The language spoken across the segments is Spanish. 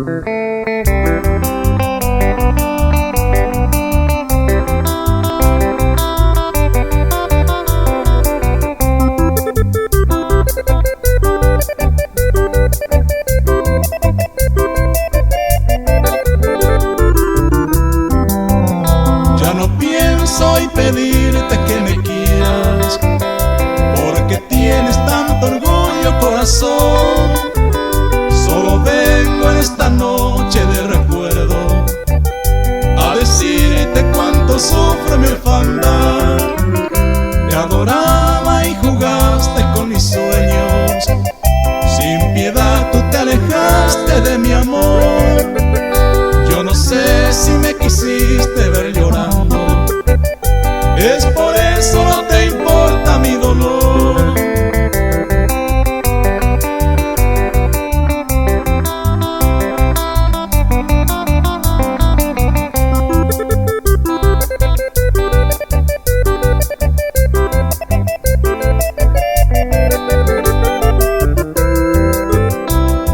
Ya no pienso y pedirte que me quieras, porque tienes tanto orgullo, corazón. Solo vengo en esta noche de recuerdo a decirte cuánto sufre mi orfandad. Te adoraba y jugaste con mis sueños, sin piedad tú te alejaste de mi amor. Yo no sé si me quisiste ver llorando, es por eso no te importa mi dolor.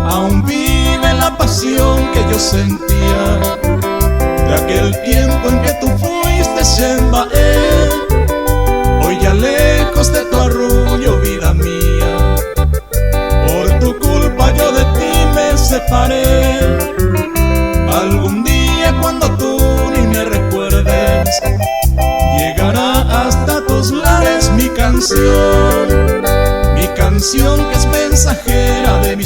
Aún vive la pasión que yo sentía de aquel tiempo en que tú fuiste Xembaé. Hoy ya lejos de tu arrullo, vida mía, por tu culpa yo de ti me separé. Algún día cuando tú ni me recuerdes, llegará hasta tus lares mi canción que es mensajera de mi